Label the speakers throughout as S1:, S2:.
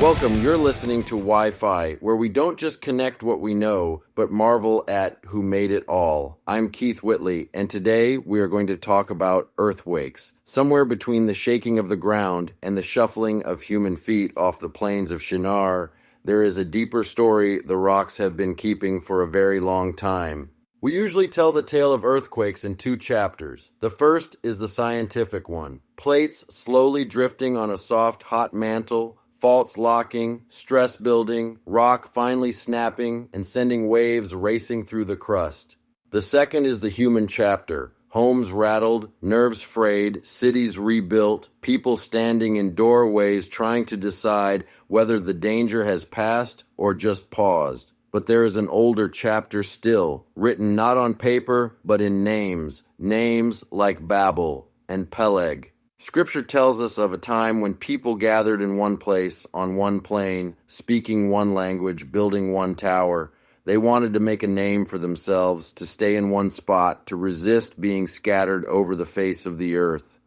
S1: Welcome, you're listening to Wi-Fi, where we don't just connect what we know, but marvel at who made it all. I'm Keith Whitley, and today we are going to talk about earthquakes. Somewhere between the shaking of the ground and the shuffling of human feet off the plains of Shinar, there is a deeper story the rocks have been keeping for a very long time. We usually tell the tale of earthquakes in two chapters. The first is the scientific one. Plates slowly drifting on a soft, hot mantle, faults locking, stress building, rock finally snapping, and sending waves racing through the crust. The second is the human chapter. Homes rattled, nerves frayed, cities rebuilt, people standing in doorways trying to decide whether the danger has passed or just paused. But there is an older chapter still, written not on paper, but in names like Babel and Peleg. Scripture tells us of a time when people gathered in one place, on one plain, speaking one language, building one tower. They wanted to make a name for themselves, to stay in one spot, to resist being scattered over the face of the earth.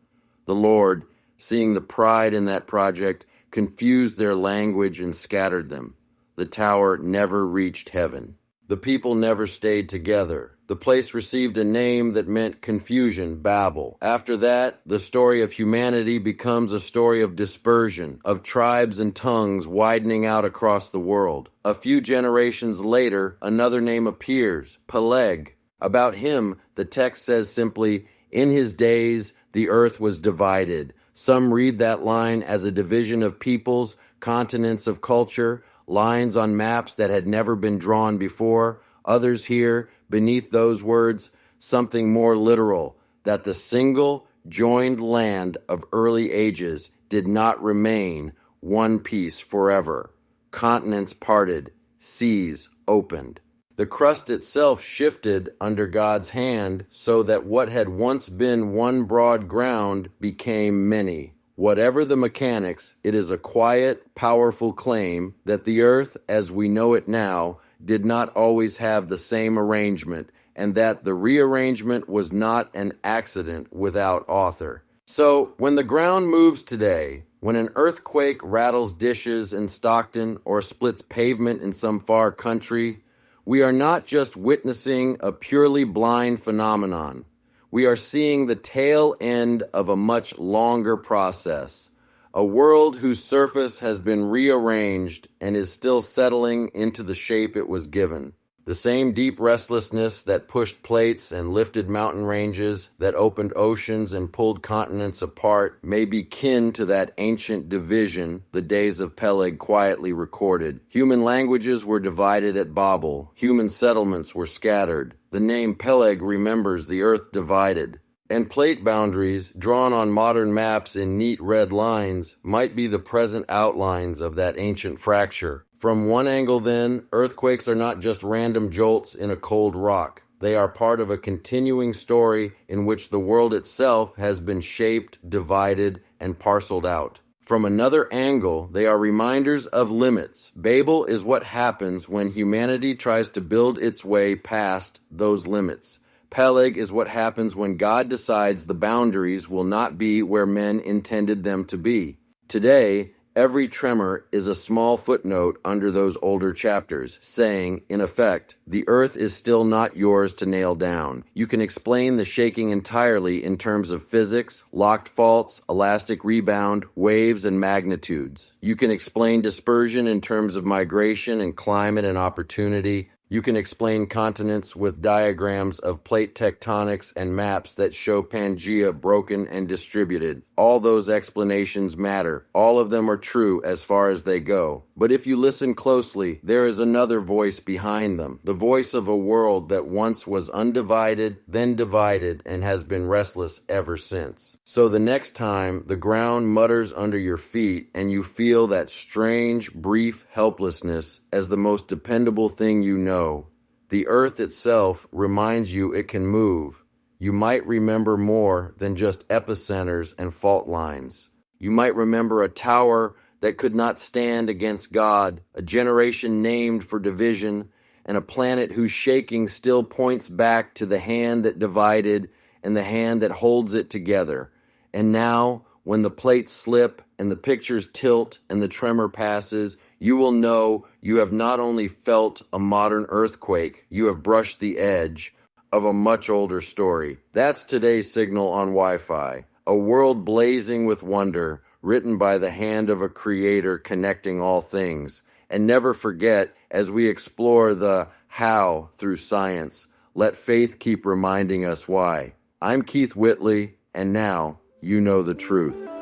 S1: The Lord, seeing the pride in that project, confused their language and scattered them. The tower never reached heaven. The people never stayed together. The place received a name that meant confusion, Babel. After that, the story of humanity becomes a story of dispersion, of tribes and tongues widening out across the world. A few generations later, another name appears, Peleg. About him, the text says simply, "In his days, the earth was divided." Some read that line as a division of peoples, continents of culture, lines on maps that had never been drawn before. Others hear, beneath those words, something more literal, that the single, joined land of early ages did not remain one piece forever. Continents parted, seas opened. The crust itself shifted under God's hand so that what had once been one broad ground became many. Whatever the mechanics, it is a quiet, powerful claim that the earth, as we know it now, did not always have the same arrangement, and that the rearrangement was not an accident without author. So, when the ground moves today, when an earthquake rattles dishes in Stockton or splits pavement in some far country, we are not just witnessing a purely blind phenomenon. We are seeing the tail end of a much longer process, a world whose surface has been rearranged and is still settling into the shape it was given. The same deep restlessness that pushed plates and lifted mountain ranges, that opened oceans and pulled continents apart, may be kin to that ancient division the days of Peleg quietly recorded. Human languages were divided at Babel. Human settlements were scattered. The name Peleg remembers the earth divided. And plate boundaries, drawn on modern maps in neat red lines, might be the present outlines of that ancient fracture. From one angle, then, earthquakes are not just random jolts in a cold rock. They are part of a continuing story in which the world itself has been shaped, divided, and parceled out. From another angle, they are reminders of limits. Babel is what happens when humanity tries to build its way past those limits. Peleg is what happens when God decides the boundaries will not be where men intended them to be. Today, every tremor is a small footnote under those older chapters, saying, in effect, the earth is still not yours to nail down. You can explain the shaking entirely in terms of physics, locked faults, elastic rebound, waves, and magnitudes. You can explain dispersion in terms of migration and climate and opportunity. You can explain continents with diagrams of plate tectonics and maps that show Pangea broken and distributed. All those explanations matter. All of them are true as far as they go. But if you listen closely, there is another voice behind them, the voice of a world that once was undivided, then divided, and has been restless ever since. So the next time the ground mutters under your feet and you feel that strange, brief helplessness as the most dependable thing you know, the earth itself reminds you it can move. You might remember more than just epicenters and fault lines. You might remember a tower that could not stand against God, a generation named for division, and a planet whose shaking still points back to the hand that divided and the hand that holds it together. And now, when the plates slip and the pictures tilt and the tremor passes, you will know you have not only felt a modern earthquake, you have brushed the edge of a much older story. That's today's signal on Wi-Fi, a world blazing with wonder, written by the hand of a creator connecting all things. And never forget, as we explore the how through science, let faith keep reminding us why. I'm Keith Whitley, and now you know the truth.